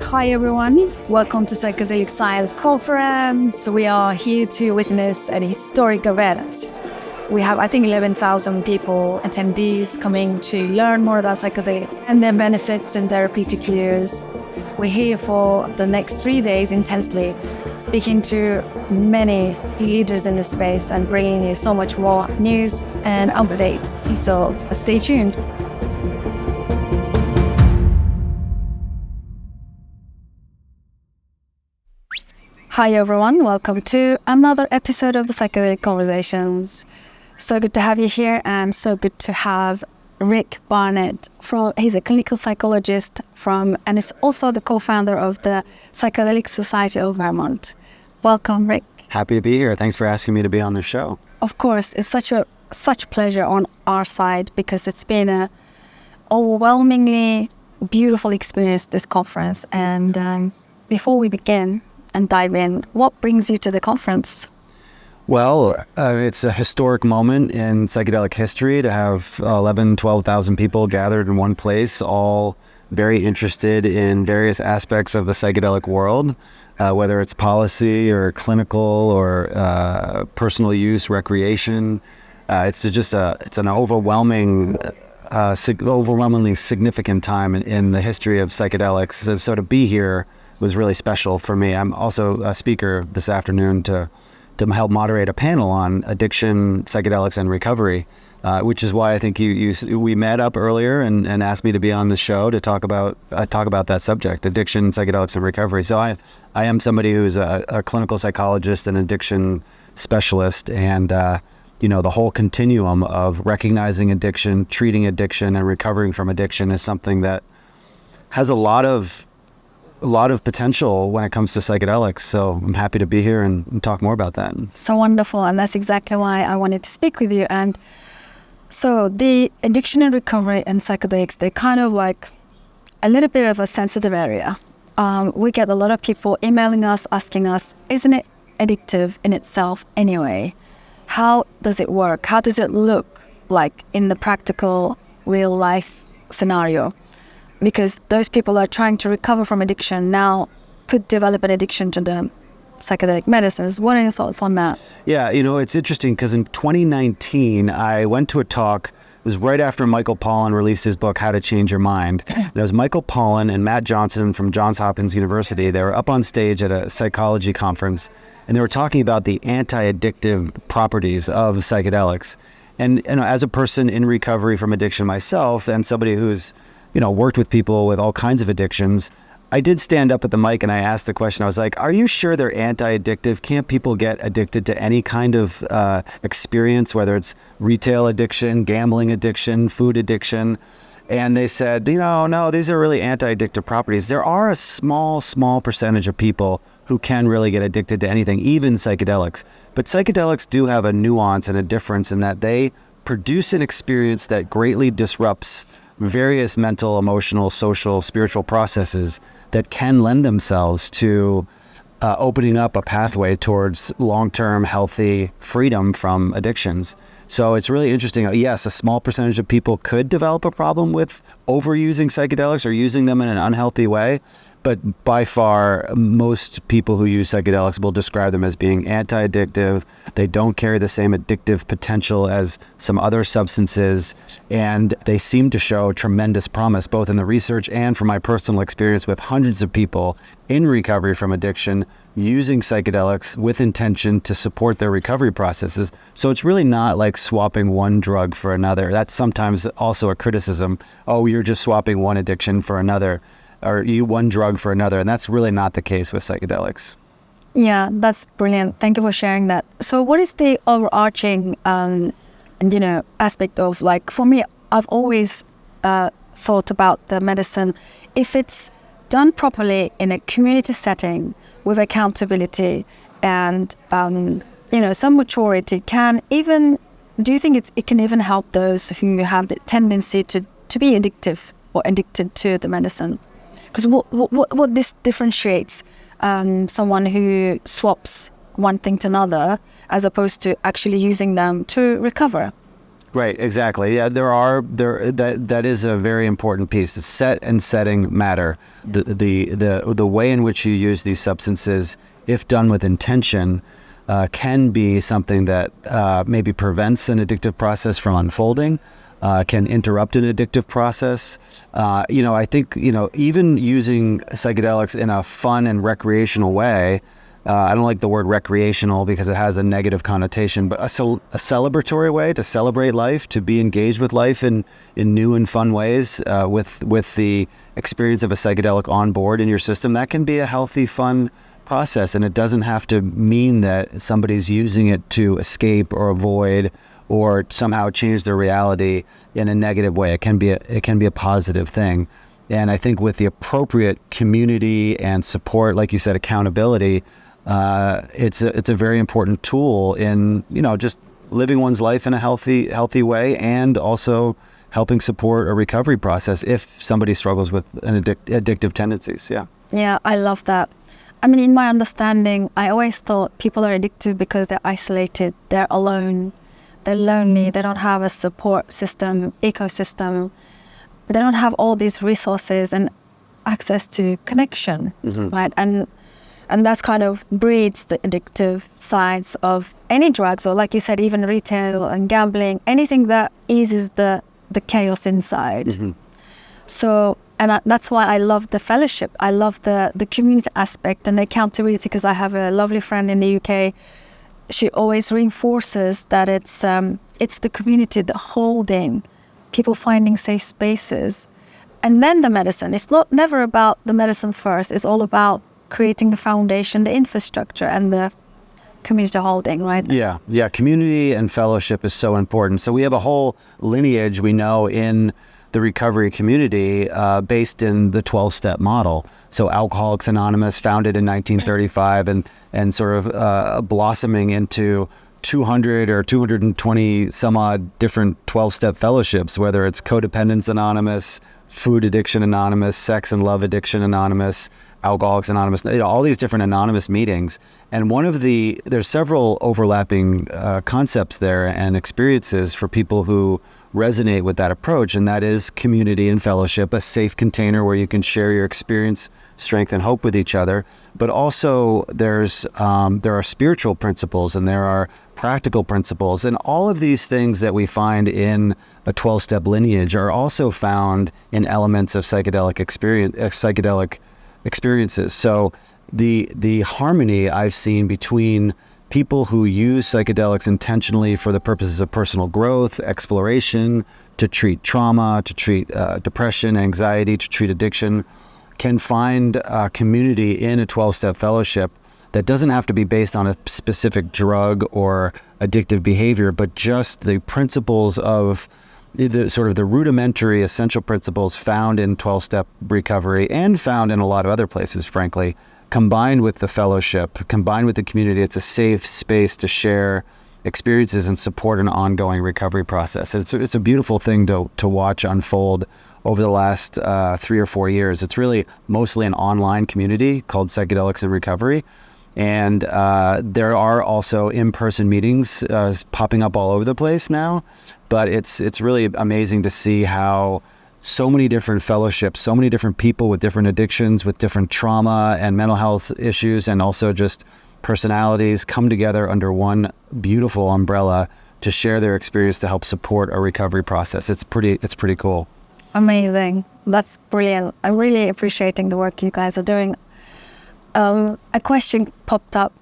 Hi everyone, welcome to Psychedelic Science conference. We are here to witness an historic event. We have, I think, 11,000 people, attendees coming to learn more about psychedelics and their benefits and therapeutic use. We're here for the next 3 days intensely, speaking to many leaders in the space and bringing you so much more news and updates. So stay tuned. Hi everyone, welcome to another episode of the Psychedelic Conversations. So good to have you here, and so good to have Rick Barnett. He's a clinical psychologist and is also the co-founder of the Psychedelic Society of Vermont. Welcome, Rick. Happy to be here. Thanks for asking me to be on the show. Of course, it's such pleasure on our side, because it's been a overwhelmingly beautiful experience, this conference. And before we begin and dive in, what brings you to the conference? Well, it's a historic moment in psychedelic history to have 12,000 people gathered in one place, all very interested in various aspects of the psychedelic world, whether it's policy or clinical or personal use, recreation. It's an overwhelmingly significant time in the history of psychedelics. So to be here was really special for me. I'm also a speaker this afternoon to help moderate a panel on addiction, psychedelics, and recovery, which is why I think we met up earlier and asked me to be on the show to talk about that subject, addiction, psychedelics, and recovery. So I am somebody who's a clinical psychologist and addiction specialist, and the whole continuum of recognizing addiction, treating addiction, and recovering from addiction is something that has a lot of potential when it comes to psychedelics. So I'm happy to be here and talk more about that. So wonderful. And that's exactly why I wanted to speak with you. And so the addiction and recovery and psychedelics, they're kind of like a little bit of a sensitive area. We get a lot of people emailing us, asking us, isn't it addictive in itself anyway? How does it work? How does it look like in the practical, real life scenario? Because those people are trying to recover from addiction now could develop an addiction to the psychedelic medicines. What are your thoughts on that? Yeah, it's interesting because in 2019, I went to a talk. It was right after Michael Pollan released his book, How to Change Your Mind. And it was Michael Pollan and Matt Johnson from Johns Hopkins University. They were up on stage at a psychology conference, and they were talking about the anti-addictive properties of psychedelics. And as a person in recovery from addiction myself, and somebody who's worked with people with all kinds of addictions, I did stand up at the mic and I asked the question. I was like, are you sure they're anti-addictive? Can't people get addicted to any kind of experience, whether it's retail addiction, gambling addiction, food addiction? And they said, no, these are really anti-addictive properties. There are a small percentage of people who can really get addicted to anything, even psychedelics. But psychedelics do have a nuance and a difference in that they produce an experience that greatly disrupts various mental, emotional, social, spiritual processes that can lend themselves to opening up a pathway towards long-term healthy freedom from addictions. So it's really interesting. Yes, a small percentage of people could develop a problem with overusing psychedelics or using them in an unhealthy way. But by far, most people who use psychedelics will describe them as being anti-addictive. They don't carry the same addictive potential as some other substances, and they seem to show tremendous promise, both in the research and from my personal experience with hundreds of people in recovery from addiction using psychedelics with intention to support their recovery processes. So it's really not like swapping one drug for another. That's sometimes also a criticism. Oh, you're just swapping one addiction for another, or one drug for another, and that's really not the case with psychedelics. Yeah, that's brilliant. Thank you for sharing that. So what is the overarching aspect of, like, for me, I've always thought about the medicine, if it's done properly in a community setting with accountability and some maturity, do you think it can even help those who have the tendency to be addictive or addicted to the medicine? Because what this differentiates someone who swaps one thing to another as opposed to actually using them to recover? Right, exactly. Yeah, that is a very important piece. The set and setting matter. The way in which you use these substances, if done with intention, can be something that maybe prevents an addictive process from unfolding, can interrupt an addictive process. I think, even using psychedelics in a fun and recreational way, I don't like the word recreational because it has a negative connotation, but a celebratory way to celebrate life, to be engaged with life in new and fun ways, with the experience of a psychedelic on board in your system, that can be a healthy, fun process. And it doesn't have to mean that somebody's using it to escape or avoid or somehow change their reality in a negative way. It can be a positive thing. And I think with the appropriate community and support, like you said, accountability, it's a very important tool in, just living one's life in a healthy way, and also helping support a recovery process if somebody struggles with an addictive tendencies. Yeah. Yeah, I love that. I mean, in my understanding, I always thought people are addictive because they're isolated, they're alone, they're lonely, they don't have a support system, ecosystem. They don't have all these resources and access to connection, right? And that's kind of breeds the addictive sides of any drugs, or like you said, even retail and gambling, anything that eases the chaos inside. So, and that's why I love the fellowship. I love the community aspect and the accountability, because I have a lovely friend in the UK. She always reinforces that it's the community, the holding, people finding safe spaces, and then the medicine. It's never about the medicine first. It's all about creating the foundation, the infrastructure, and the community holding, right? Yeah. Community and fellowship is so important. So we have a whole lineage, we know, in the recovery community based in the 12-step model. So Alcoholics Anonymous, founded in 1935 and sort of blossoming into 200 or 220 some odd different 12-step fellowships, whether it's Codependence Anonymous, Food Addiction Anonymous, Sex and Love Addiction Anonymous, Alcoholics Anonymous, all these different anonymous meetings. And there's several overlapping concepts there and experiences for people who resonate with that approach, and that is community and fellowship, a safe container where you can share your experience, strength, and hope with each other. But also there are spiritual principles and there are practical principles, and all of these things that we find in a 12-step lineage are also found in elements of psychedelic experiences. So the harmony I've seen between people who use psychedelics intentionally for the purposes of personal growth, exploration, to treat trauma, to treat depression, anxiety, to treat addiction, can find a community in a 12-step fellowship that doesn't have to be based on a specific drug or addictive behavior, but just the principles of the sort of the rudimentary essential principles found in 12-step recovery and found in a lot of other places, frankly, combined with the fellowship, combined with the community. It's a safe space to share experiences and support an ongoing recovery process. It's a beautiful thing to watch unfold over the last 3 or 4 years. It's really mostly an online community called Psychedelics in Recovery. And there are also in-person meetings popping up all over the place now. But it's really amazing to see how so many different fellowships, so many different people with different addictions, with different trauma and mental health issues, and also just personalities come together under one beautiful umbrella to share their experience to help support a recovery process. It's pretty cool. Amazing. That's brilliant. I'm really appreciating the work you guys are doing. A question popped up.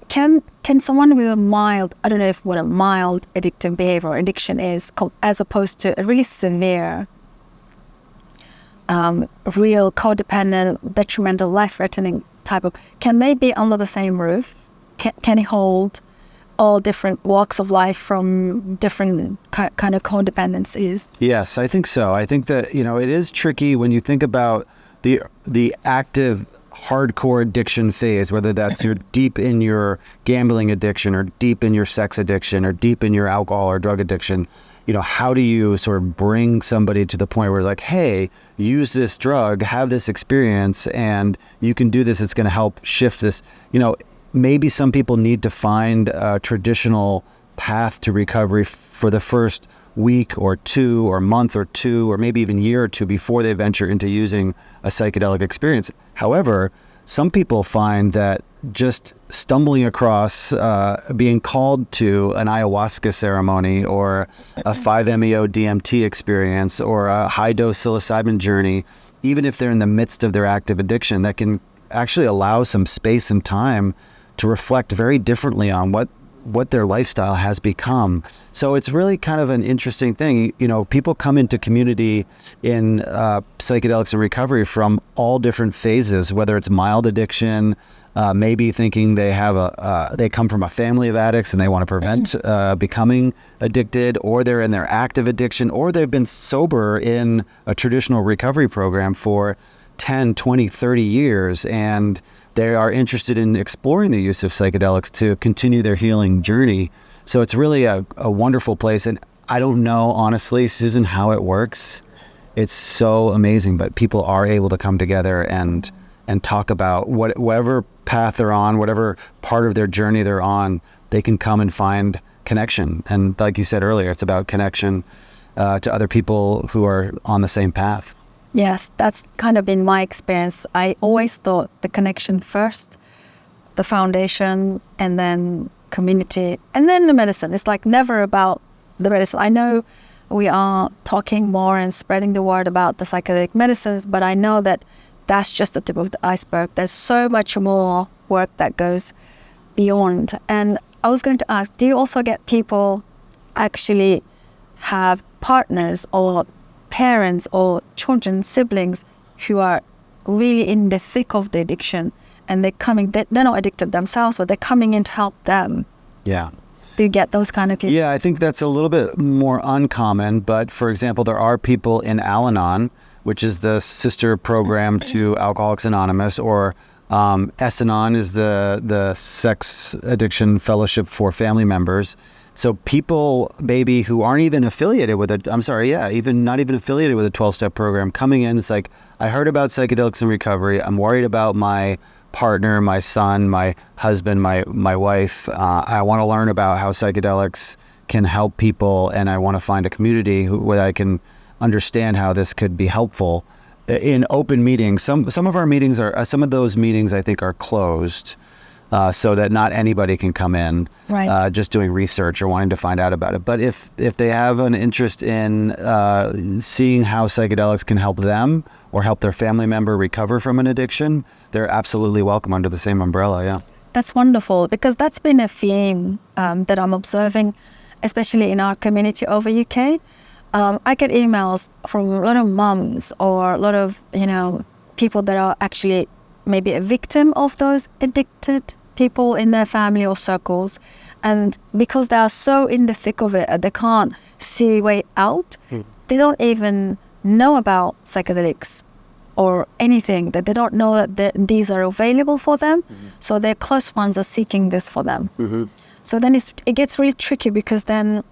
Can someone with a mild, I don't know what a mild addictive behavior or addiction is, as opposed to a really severe, real codependent, detrimental, life-threatening type of, can they be under the same roof? Can it hold all different walks of life from different kind of codependencies? Yes, I think so. I think that, it is tricky when you think about the active hardcore addiction phase, whether that's you're deep in your gambling addiction or deep in your sex addiction or deep in your alcohol or drug addiction. How do you sort of bring somebody to the point where like, hey, use this drug, have this experience, and you can do this. It's going to help shift this. Maybe some people need to find traditional path to recovery for the first week or two or month or two or maybe even year or two before they venture into using a psychedelic experience. However, some people find that just stumbling across being called to an ayahuasca ceremony or a 5-MeO DMT experience or a high-dose psilocybin journey, even if they're in the midst of their active addiction, that can actually allow some space and time to reflect very differently on what their lifestyle has become. So it's really kind of an interesting thing. You know, people come into community in psychedelics and recovery from all different phases, whether it's mild addiction, maybe thinking they have they come from a family of addicts and they want to prevent becoming addicted, or they're in their active addiction, or they've been sober in a traditional recovery program for 10, 20, 30 years, and they are interested in exploring the use of psychedelics to continue their healing journey. So it's really a wonderful place. And I don't know, honestly, Susan, how it works. It's so amazing, but people are able to come together and talk about whatever path they're on, whatever part of their journey they're on, they can come and find connection. And like you said earlier, it's about connection to other people who are on the same path. Yes, that's kind of been my experience. I always thought the connection first, the foundation, and then community, and then the medicine. It's like never about the medicine. I know we are talking more and spreading the word about the psychedelic medicines, but I know that that's just the tip of the iceberg. There's so much more work that goes beyond. And I was going to ask, do you also get people actually have partners or parents or children, siblings who are really in the thick of the addiction and they're not addicted themselves, but they're coming in to help them? Yeah. Do you get those kind of people? Yeah, I think that's a little bit more uncommon. But for example, there are people in Al-Anon, which is the sister program to Alcoholics Anonymous, or S-Anon is the sex addiction fellowship for family members. So people maybe who aren't even affiliated with it, even not even affiliated with a 12-step program, coming in, it's like, I heard about psychedelics and recovery. I'm worried about my partner, my son, my husband, my wife. I want to learn about how psychedelics can help people, and I want to find a community where I can understand how this could be helpful. In open meetings, some of our meetings are, some of those meetings I think are closed, so that not anybody can come in, right. Just doing research or wanting to find out about it. But if they have an interest in seeing how psychedelics can help them or help their family member recover from an addiction, they're absolutely welcome under the same umbrella, yeah. That's wonderful, because that's been a theme that I'm observing, especially in our community over UK. I get emails from a lot of mums or a lot of, people that are actually maybe a victim of those addicted people in their family or circles. And because they are so in the thick of it, they can't see a way out. They don't even know about psychedelics or anything, that they don't know that these are available for them. So their close ones are seeking this for them. So then it gets really tricky, because then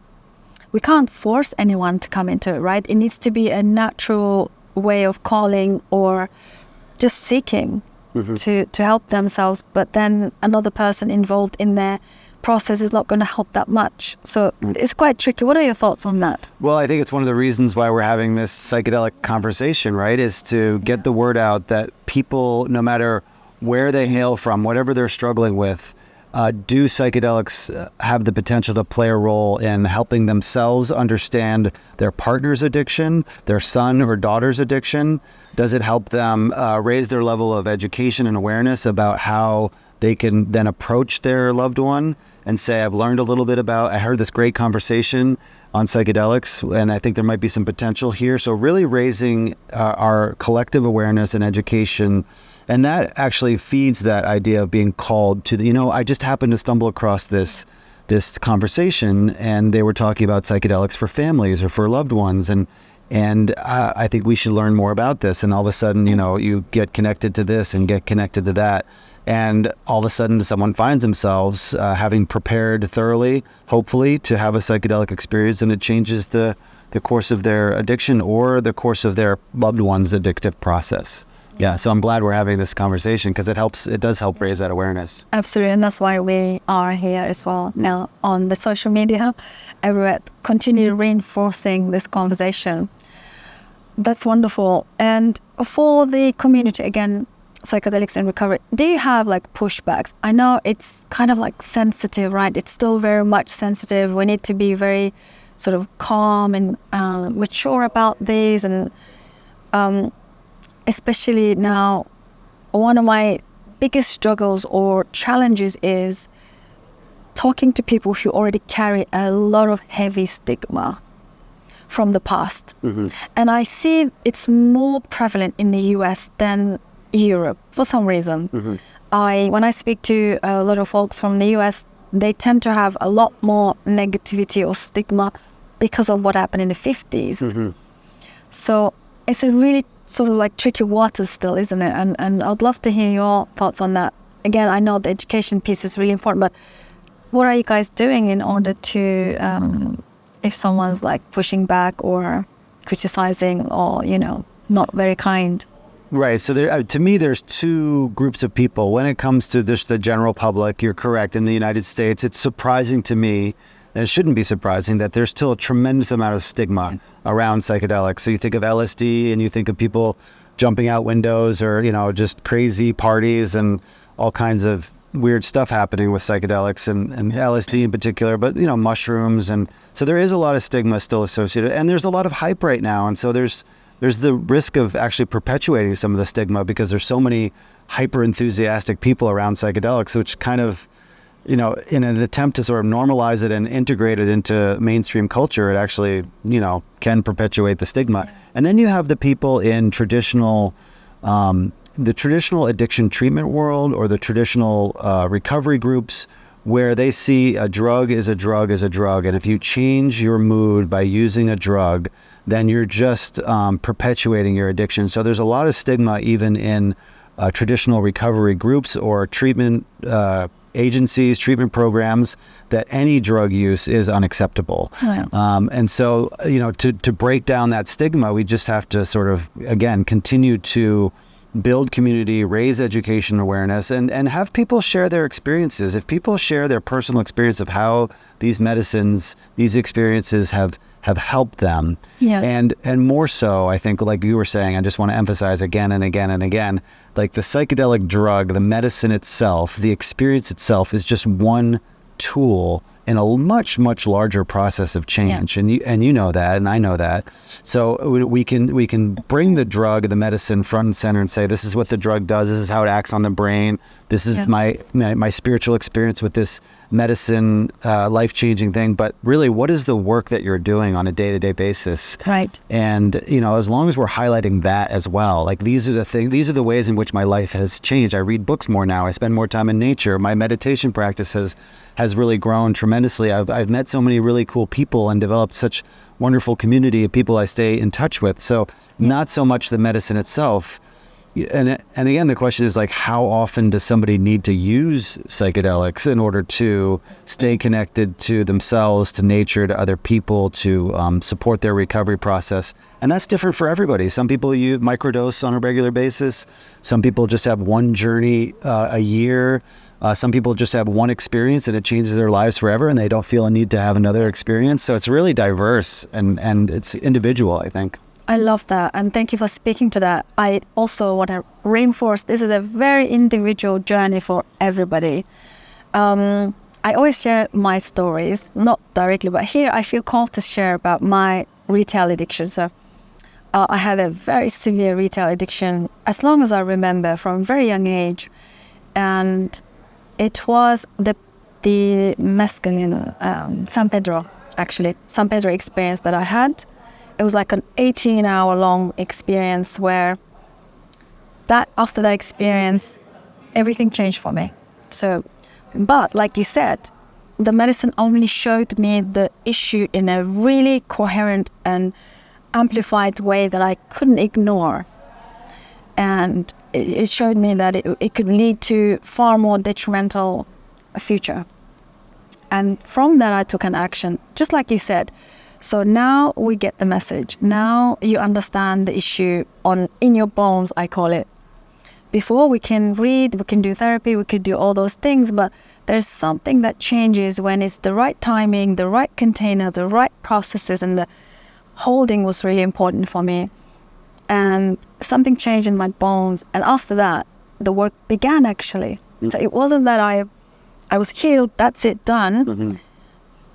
we can't force anyone to come into it, right? It needs to be a natural way of calling or just seeking to help themselves. But then another person involved in their process is not going to help that much. So it's quite tricky. What are your thoughts on that? Well, I think it's one of the reasons why we're having this psychedelic conversation, right? Is to get the word out that people, no matter where they hail from, whatever they're struggling with, do psychedelics have the potential to play a role in helping themselves understand their partner's addiction, their son or daughter's addiction? Does it help them raise their level of education and awareness about how they can then approach their loved one and say, I've learned a little bit I heard this great conversation on psychedelics, and I think there might be some potential here. So really raising our collective awareness and education. And that actually feeds that idea of being called to I just happened to stumble across this conversation, and they were talking about psychedelics for families or for loved ones. And I think we should learn more about this. And all of a sudden, you get connected to this and get connected to that. And all of a sudden someone finds themselves having prepared thoroughly, hopefully, to have a psychedelic experience, and it changes the course of their addiction or the course of their loved one's addictive process. Yeah, so I'm glad we're having this conversation because it does help raise that awareness. Absolutely, and that's why we are here as well now on the social media, everywhere, continue reinforcing this conversation. That's wonderful. And for the community, again, psychedelics in recovery, do you have like pushbacks? I know it's kind of like sensitive, right? It's still very much sensitive. We need to be very sort of calm and mature about these, and especially now, one of my biggest struggles or challenges is talking to people who already carry a lot of heavy stigma from the past. Mm-hmm. And I see it's more prevalent in the US than Europe for some reason. Mm-hmm. When I speak to a lot of folks from the US, they tend to have a lot more negativity or stigma because of what happened in the 50s. Mm-hmm. So it's a really sort of like tricky water still, isn't it? And I'd love to hear your thoughts on that. Again, I know the education piece is really important, but what are you guys doing in order to, if someone's like pushing back or criticizing or, not very kind? Right. So to me, there's two groups of people. When it comes to just the general public, you're correct. In the United States, it's surprising to me, and it shouldn't be surprising, that there's still a tremendous amount of stigma around psychedelics. So you think of LSD and you think of people jumping out windows or, just crazy parties and all kinds of weird stuff happening with psychedelics and LSD in particular, but, mushrooms. And so there is a lot of stigma still associated, and there's a lot of hype right now. And so there's the risk of actually perpetuating some of the stigma because there's so many hyper enthusiastic people around psychedelics, which kind of, in an attempt to sort of normalize it and integrate it into mainstream culture, it actually, can perpetuate the stigma. And then you have the people in the traditional addiction treatment world or the traditional recovery groups, where they see a drug is a drug is a drug. And if you change your mood by using a drug, then you're just perpetuating your addiction. So there's a lot of stigma even in traditional recovery groups or treatment agencies, treatment programs, that any drug use is unacceptable. Wow. And so, to break down that stigma, we just have to sort of, again, continue to build community, raise education awareness, and have people share their experiences. If people share their personal experience of how these medicines, these experiences have helped them, and more so, I think, like you were saying, I just want to emphasize again and again and again, like the psychedelic drug, the medicine itself, the experience itself is just one tool in a much, much larger process of change. And you know that, and I know that. So we can bring the drug, the medicine, front and center and say, this is what the drug does, this is how it acts on the brain, this is my spiritual experience with this medicine, life-changing thing. But really, what is the work that you're doing on a day-to-day basis? Right. And, as long as we're highlighting that as well, like these are the ways in which my life has changed. I read books more now. I spend more time in nature. My meditation practice has really grown tremendously. I've met so many really cool people and developed such wonderful community of people I stay in touch with. So not so much the medicine itself. And again, the question is like, how often does somebody need to use psychedelics in order to stay connected to themselves, to nature, to other people, to support their recovery process? And that's different for everybody. Some people use microdose on a regular basis. Some people just have one journey a year. Some people just have one experience and it changes their lives forever, and they don't feel a need to have another experience. So it's really diverse and it's individual, I think. I love that, and thank you for speaking to that. I also want to reinforce this is a very individual journey for everybody. I always share my stories, not directly, but here I feel called to share about my retail addiction. So I had a very severe retail addiction as long as I remember, from a very young age, and it was the mescaline, San Pedro experience that I had. It was like an 18-hour-long experience where after that experience, everything changed for me. So, but like you said, the medicine only showed me the issue in a really coherent and amplified way that I couldn't ignore. And it showed me that it could lead to far more detrimental future. And from that, I took an action, just like you said. So now we get the message. Now you understand the issue in your bones, I call it. before we can read, we can do therapy, we could do all those things, but there's something that changes when it's the right timing, the right container, the right processes, and the holding was really important for me. And something changed in my bones. And after that, the work began, actually. So it wasn't that I was healed, that's it, done.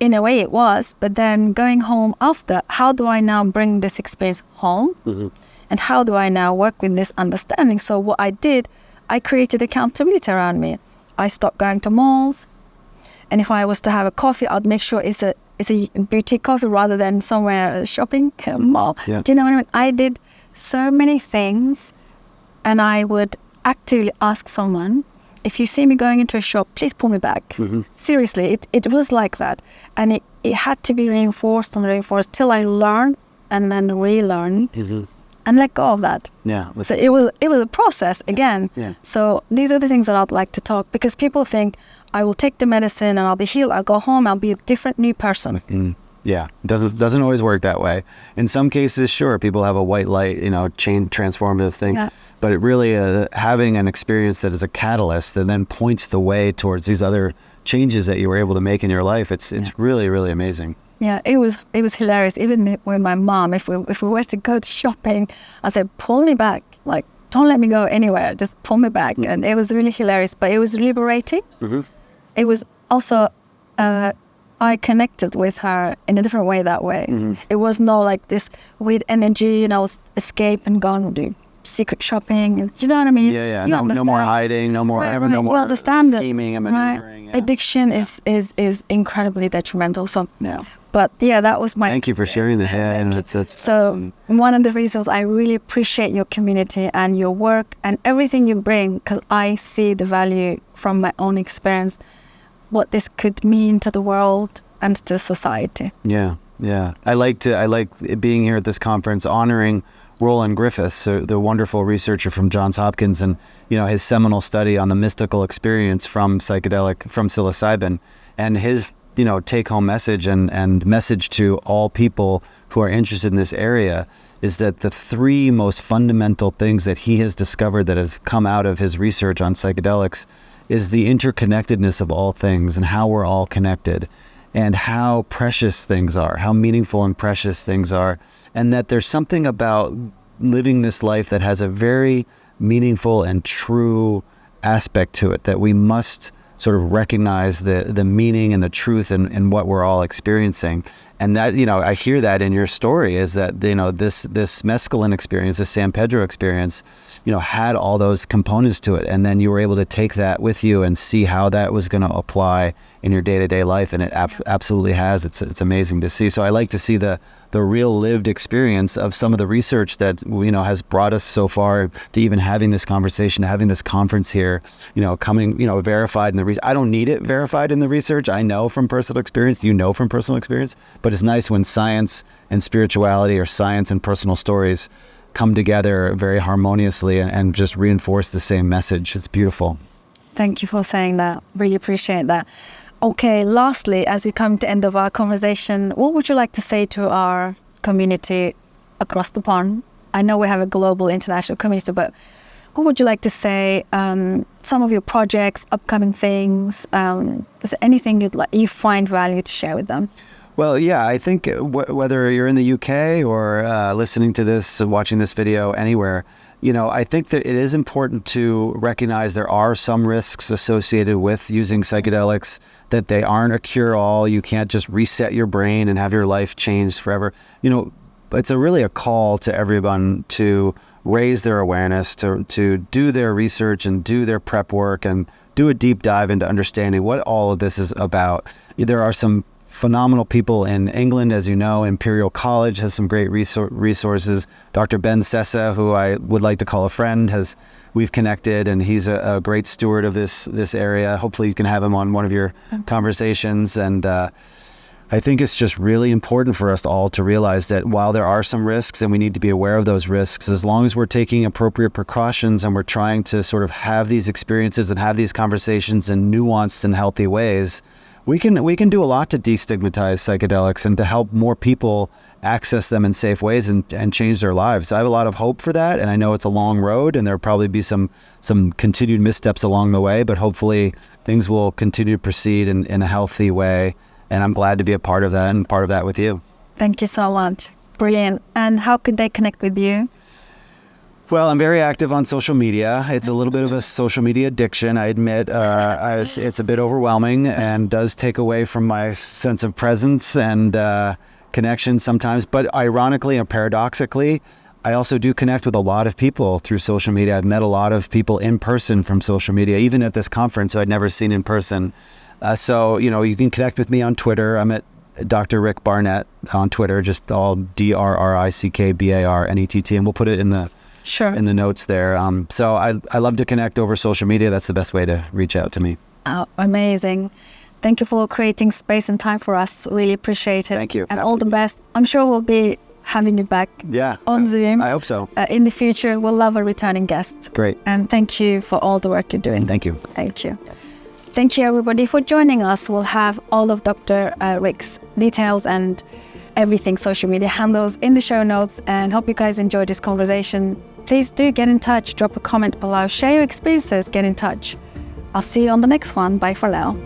In a way it was, but then going home after, how do I now bring this experience home? And how do I now work with this understanding? So what I did, I created accountability around me. I stopped going to malls. And if I was to have a coffee, I'd make sure it's a boutique coffee rather than somewhere shopping mall. Yeah. Do you know what I mean? I did so many things, and I would actively ask someone, if you see me going into a shop, please pull me back. Seriously, it was like that. And it had to be reinforced and reinforced till I learned and then relearn and let go of that. Yeah. So it was a process again. Yeah. So these are the things that I'd like to talk, because people think I will take the medicine and I'll be healed. I'll go home, I'll be a different new person. Yeah, it doesn't always work that way. In some cases, sure, people have a white light, chain transformative thing. Yeah. But it really having an experience that is a catalyst that then points the way towards these other changes that you were able to make in your life. It's really, really amazing. Yeah, it was hilarious. Even with my mom, if we were to go shopping, I said, pull me back. Like, don't let me go anywhere. Just pull me back. And it was really hilarious, but it was liberating. It was also, I connected with her in a different way that way. It was not like this weird energy, escape and go and do secret shopping. You know what I mean? Yeah. No more hiding, no more scheming and maneuvering. Right. Addiction is incredibly detrimental. So, but yeah, that was my. Thank you for sharing that. Yeah, and that's so awesome. One of the reasons I really appreciate your community and your work and everything you bring, because I see the value from my own experience, what this could mean to the world and to society. Yeah. I like being here at this conference, honoring Roland Griffiths, the wonderful researcher from Johns Hopkins, and his seminal study on the mystical experience from psilocybin, and his take-home message and message to all people who are interested in this area is that the three most fundamental things that he has discovered that have come out of his research on psychedelics is the interconnectedness of all things and how we're all connected and how precious things are, how meaningful and precious things are, and that there's something about living this life that has a very meaningful and true aspect to it, that we must sort of recognize the meaning and the truth in what we're all experiencing. And that, I hear that in your story is that, this mescaline experience, this San Pedro experience, had all those components to it. And then you were able to take that with you and see how that was going to apply in your day-to-day life. And it absolutely has. It's amazing to see. So I like to see the real lived experience of some of the research that, has brought us so far to even having this conversation, having this conference here, coming, verified in the research. I don't need it verified in the research. I know from personal experience, from personal experience, but it's nice when science and spirituality or science and personal stories come together very harmoniously and just reinforce the same message. It's beautiful. Thank you for saying that. Really appreciate that. Okay, lastly, as we come to the end of our conversation, what would you like to say to our community across the pond? I know we have a global international community, but what would you like to say? Some of your projects, upcoming things, is there anything you find value to share with them? Well, yeah, I think whether you're in the UK or listening to this, watching this video anywhere, I think that it is important to recognize there are some risks associated with using psychedelics, that they aren't a cure-all. You can't just reset your brain and have your life changed forever. It's really a call to everyone to raise their awareness, to do their research and do their prep work and do a deep dive into understanding what all of this is about. There are some phenomenal people in England, as you know. Imperial College has some great resources. Dr. Ben Sessa, who I would like to call a friend, we've connected, and he's a great steward of this area. Hopefully you can have him on one of your conversations. And I think it's just really important for us all to realize that while there are some risks and we need to be aware of those risks, as long as we're taking appropriate precautions and we're trying to sort of have these experiences and have these conversations in nuanced and healthy ways, we can do a lot to destigmatize psychedelics and to help more people access them in safe ways and change their lives. So I have a lot of hope for that, and I know it's a long road, and there'll probably be some continued missteps along the way, but hopefully things will continue to proceed in a healthy way, and I'm glad to be a part of that and part of that with you. Thank you so much. Brilliant. And how could they connect with you? Well, I'm very active on social media. It's a little bit of a social media addiction, I admit. It's a bit overwhelming and does take away from my sense of presence and connection sometimes. But ironically and paradoxically, I also do connect with a lot of people through social media. I've met a lot of people in person from social media, even at this conference who I'd never seen in person. So, you can connect with me on Twitter. I'm at Dr. Rick Barnett on Twitter, just all DRRICKBARNETT, and we'll put it in the notes there. So I love to connect over social media. That's the best way to reach out to me. Oh, amazing. Thank you for creating space and time for us. Really appreciate it. Thank you. And all the best. I'm sure we'll be having you back on Zoom. I hope so. In the future, we'll love a returning guest. Great. And thank you for all the work you're doing. Thank you. Thank you. Thank you, everybody, for joining us. We'll have all of Dr. Rick's details and everything, social media handles, in the show notes, and hope you guys enjoyed this conversation. Please do get in touch, drop a comment below, share your experiences, get in touch. I'll see you on the next one. Bye for now.